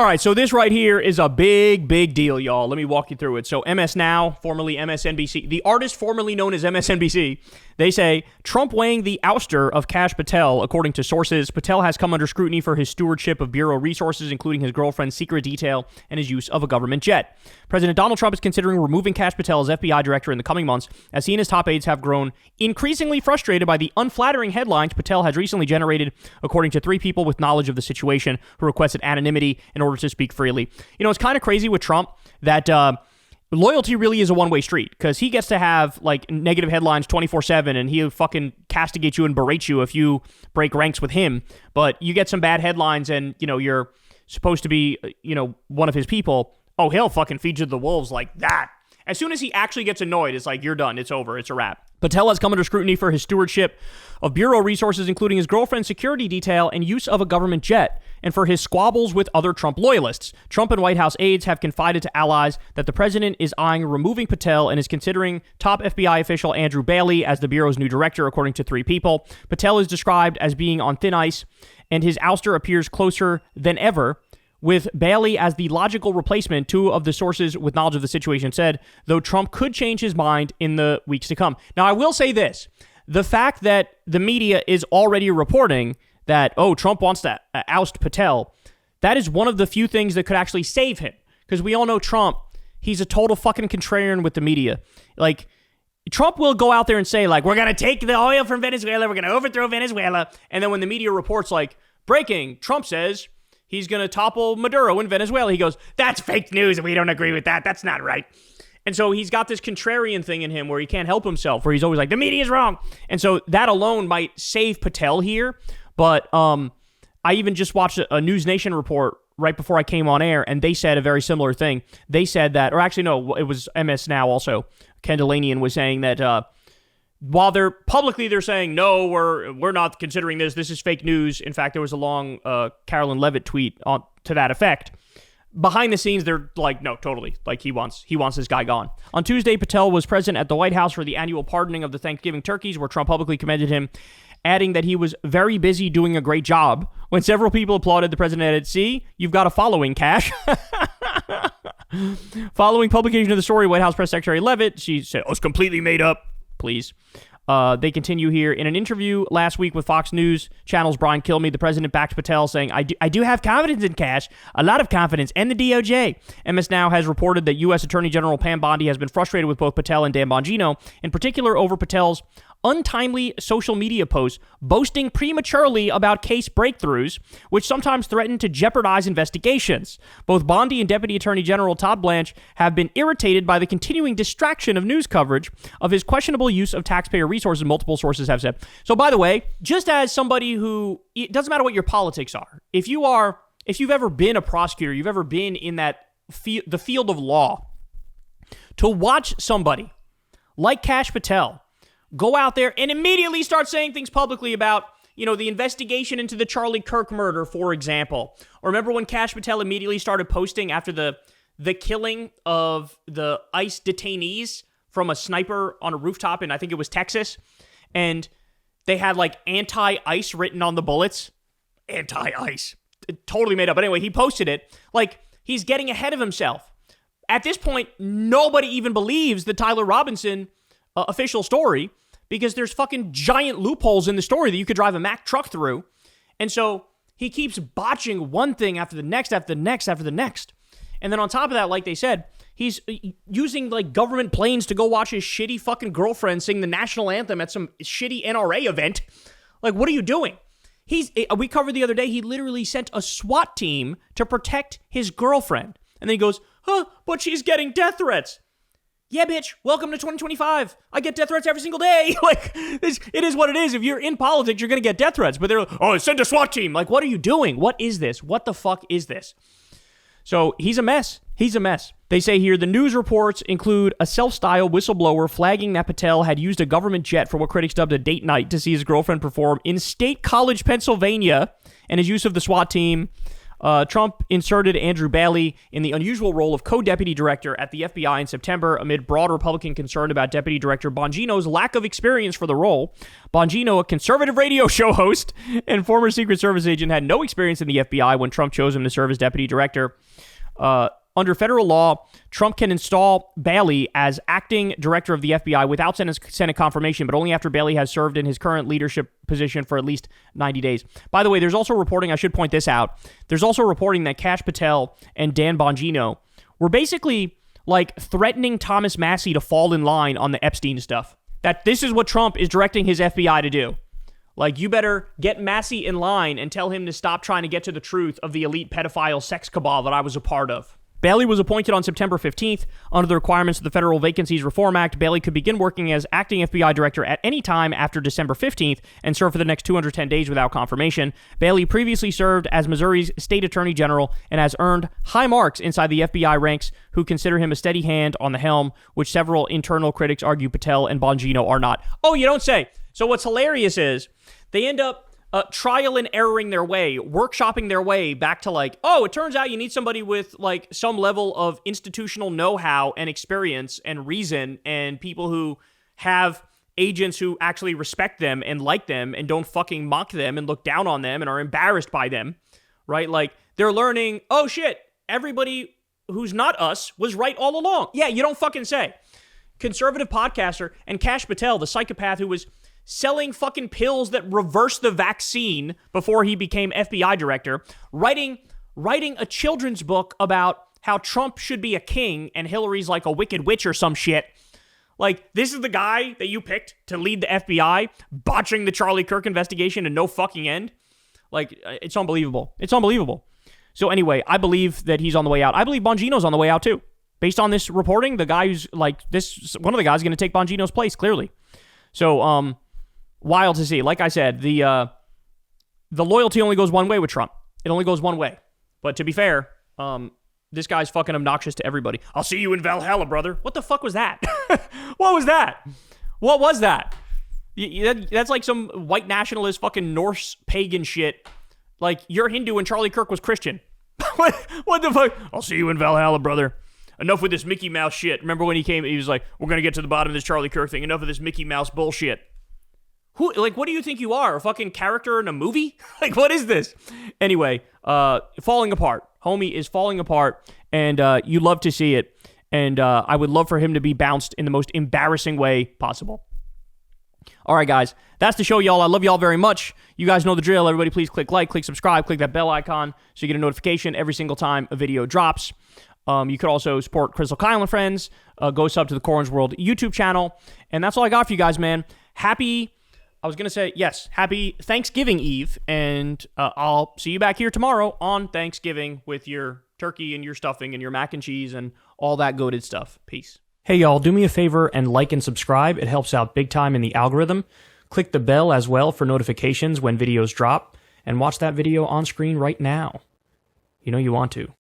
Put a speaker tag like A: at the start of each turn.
A: All right, so this right here is a big, big deal, y'all. Let me walk you through it. So MS Now, formerly MSNBC, the artist formerly known as MSNBC, they say, Trump weighing the ouster of Kash Patel. According to sources, Patel has come under scrutiny for his stewardship of bureau resources, including his girlfriend's secret detail and his use of a government jet. President Donald Trump is considering removing Kash Patel as FBI director in the coming months, as he and his top aides have grown increasingly frustrated by the unflattering headlines Patel has recently generated, according to 3 people with knowledge of the situation who requested anonymity in order to speak freely. You know, it's kind of crazy with Trump that loyalty really is a one-way street, because he gets to have like negative headlines 24/7, and he'll fucking castigate you and berate you if you break ranks with him. But you get some bad headlines and, you know, you're supposed to be, you know, one of his people. Oh, he'll fucking feed you to the wolves like that. As soon as he actually gets annoyed, it's like, you're done. It's over. It's a wrap. Patel has come under scrutiny for his stewardship of bureau resources, including his girlfriend's security detail and use of a government jet, and for his squabbles with other Trump loyalists. Trump and White House aides have confided to allies that the president is eyeing removing Patel and is considering top FBI official Andrew Bailey as the bureau's new director, according to 3 people. Patel is described as being on thin ice, and his ouster appears closer than ever, with Bailey as the logical replacement. 2 of the sources with knowledge of the situation said, though Trump could change his mind in the weeks to come. Now, I will say this. The fact that the media is already reporting that, oh, Trump wants to oust Patel, that is one of the few things that could actually save him. Because we all know Trump, he's a total fucking contrarian with the media. Like, Trump will go out there and say, like, we're going to take the oil from Venezuela, we're going to overthrow Venezuela. And then when the media reports, like, breaking, Trump says he's going to topple Maduro in Venezuela, he goes, that's fake news and we don't agree with that. That's not right. And so he's got this contrarian thing in him where he can't help himself, where he's always like, the media's wrong. And so that alone might save Patel here. But I even just watched a News Nation report right before I came on air, and they said a very similar thing. They said that, or actually, no, it was MS Now also. Ken Delanian was saying that while they're saying, no, we're not considering this is fake news. In fact, there was a long Carolyn Levitt tweet to that effect. Behind the scenes, they're like, no, totally. Like, he wants this guy gone. On Tuesday, Patel was present at the White House for the annual pardoning of the Thanksgiving turkeys, where Trump publicly commended him, adding that he was very busy doing a great job. When several people applauded, the president added, see, you've got a following, Kash. Following publication of the story, White House Press Secretary Levitt, she said, oh, it's completely made up. Please. They continue here. In an interview last week with Fox News Channel's Brian Kilmeade, the president backed Patel, saying, I do have confidence in Kash, a lot of confidence, and the DOJ. MS Now has reported that U.S. Attorney General Pam Bondi has been frustrated with both Patel and Dan Bongino, in particular over Patel's untimely social media posts boasting prematurely about case breakthroughs, which sometimes threaten to jeopardize investigations. Both Bondi and Deputy Attorney General Todd Blanche have been irritated by the continuing distraction of news coverage of his questionable use of taxpayer resources, multiple sources have said. So, by the way, just as somebody who, it doesn't matter what your politics are, if you've ever been a prosecutor, you've ever been in that the field of law, to watch somebody like Kash Patel go out there and immediately start saying things publicly about, you know, the investigation into the Charlie Kirk murder, for example. Or remember when Kash Patel immediately started posting after the killing of the ICE detainees from a sniper on a rooftop in, I think it was Texas, and they had like anti-ICE written on the bullets. Anti-ICE. Totally made up. But anyway, he posted it. Like, he's getting ahead of himself. At this point, nobody even believes the Tyler Robinson official story, because there's fucking giant loopholes in the story that you could drive a Mack truck through. And so he keeps botching one thing after the next, after the next, after the next. And then on top of that, like they said, he's using like government planes to go watch his shitty fucking girlfriend sing the national anthem at some shitty NRA event. Like, what are you doing? We covered the other day, he literally sent a SWAT team to protect his girlfriend. And then he goes, but she's getting death threats. Yeah, bitch, welcome to 2025. I get death threats every single day. Like, it is what it is. If you're in politics, you're going to get death threats. But they're like, oh, send a SWAT team. Like, what are you doing? What is this? What the fuck is this? So he's a mess. He's a mess. They say here the news reports include a self-styled whistleblower flagging that Patel had used a government jet for what critics dubbed a date night to see his girlfriend perform in State College, Pennsylvania, and his use of the SWAT team Trump inserted Andrew Bailey in the unusual role of co-deputy director at the FBI in September amid broad Republican concern about Deputy Director Bongino's lack of experience for the role. Bongino, a conservative radio show host and former Secret Service agent, had no experience in the FBI when Trump chose him to serve as deputy director. Under federal law, Trump can install Bailey as acting director of the FBI without Senate confirmation, but only after Bailey has served in his current leadership position for at least 90 days. By the way, there's also reporting, I should point this out, there's also reporting that Kash Patel and Dan Bongino were basically like threatening Thomas Massie to fall in line on the Epstein stuff. That this is what Trump is directing his FBI to do. Like, you better get Massie in line and tell him to stop trying to get to the truth of the elite pedophile sex cabal that I was a part of. Bailey was appointed on September 15th. Under the requirements of the Federal Vacancies Reform Act, Bailey could begin working as acting FBI director at any time after December 15th and serve for the next 210 days without confirmation. Bailey previously served as Missouri's state attorney general and has earned high marks inside the FBI ranks, who consider him a steady hand on the helm, which several internal critics argue Patel and Bongino are not. Oh, you don't say. So what's hilarious is they end up trial and erroring their way, workshopping their way back to like, oh, it turns out you need somebody with like some level of institutional know-how and experience and reason, and people who have agents who actually respect them and like them and don't fucking mock them and look down on them and are embarrassed by them, right? Like, they're learning, oh shit, everybody who's not us was right all along. Yeah, you don't fucking say. Conservative podcaster and Kash Patel, the psychopath who was selling fucking pills that reverse the vaccine before he became FBI director, writing a children's book about how Trump should be a king and Hillary's like a wicked witch or some shit. Like, this is the guy that you picked to lead the FBI, botching the Charlie Kirk investigation to no fucking end. Like, it's unbelievable. It's unbelievable. So anyway, I believe that he's on the way out. I believe Bongino's on the way out too. Based on this reporting, the guy who's like this, one of the guys is going to take Bongino's place, clearly. So, wild to see. Like I said, the loyalty only goes one way with Trump. It only goes one way. But to be fair, this guy's fucking obnoxious to everybody. I'll see you in Valhalla, brother. What the fuck was that? What was that? What was that? That's like some white nationalist fucking Norse pagan shit. Like, you're Hindu and Charlie Kirk was Christian. What the fuck? I'll see you in Valhalla, brother. Enough with this Mickey Mouse shit. Remember when he came, he was like, we're going to get to the bottom of this Charlie Kirk thing. Enough of this Mickey Mouse bullshit. Who, like, what do you think you are? A fucking character in a movie? Like, what is this? Anyway, falling apart. Homie is falling apart, and you love to see it. And I would love for him to be bounced in the most embarrassing way possible. All right, guys. That's the show, y'all. I love y'all very much. You guys know the drill. Everybody, please click like, click subscribe, click that bell icon so you get a notification every single time a video drops. You could also support Crystal Kyle and Friends. Go sub to the Corns World YouTube channel. And that's all I got for you guys, man. Happy Thanksgiving Eve. And I'll see you back here tomorrow on Thanksgiving with your turkey and your stuffing and your mac and cheese and all that goated stuff. Peace. Hey, y'all, do me a favor and like and subscribe. It helps out big time in the algorithm. Click the bell as well for notifications when videos drop. And watch that video on screen right now. You know you want to.